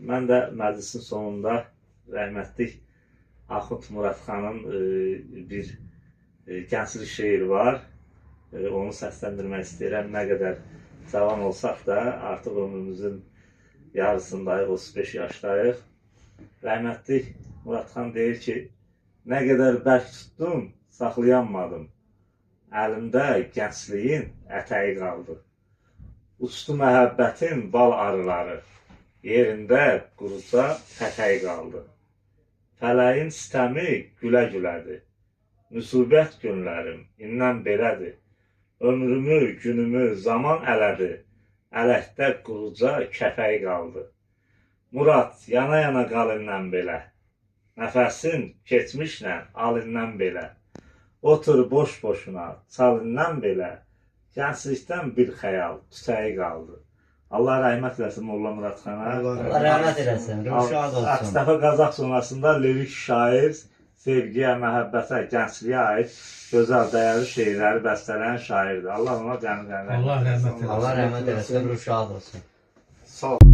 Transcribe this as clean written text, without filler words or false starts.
Mən də məclisin sonunda rəhmətli Axund Muradxanın bir gənclik şeiri var. Onu səsləndirmək istəyirəm. Nə qədər cavan olsaq da artıq ömrümüzün yarısındayıq, 35 yaşdayıq. Rəhmətli Muradxan deyir ki, nə qədər bərk tutdum, saxlayanmadım. Əlimdə gəncliyin ətəyi qaldı. Uçdu məhəbbətin bal arıları, yerində quruca tətəyi qaldı. Fələyin sistəmi gülə-gülədir, müsibət günlərim indən belədir. Ömrümü, günümü zaman ələdi, ələkdə quruca kəfəyi qaldı. Murad, yana-yana qal indən belə, nəfəsin keçmişlə al indən belə. Otur boş-boşuna, çal indən belə, gənclikdən bir xəyal tütəyi qaldı. Allah rəhmət eləsin Molla Muradxana. Allah rəhmət eləsin, ruhu şad olsun. Əks-dəfə Qazaq sonrasında lirik şair, sevgiyə, məhəbbətə, gəncliyə aid gözəl, dəyərli şeirləri bəstələyən şairdir. Allah ona cəmi rəhmət eləsin. Allah rəhmət eləsin, ruhu şad olsun. Sağ ol.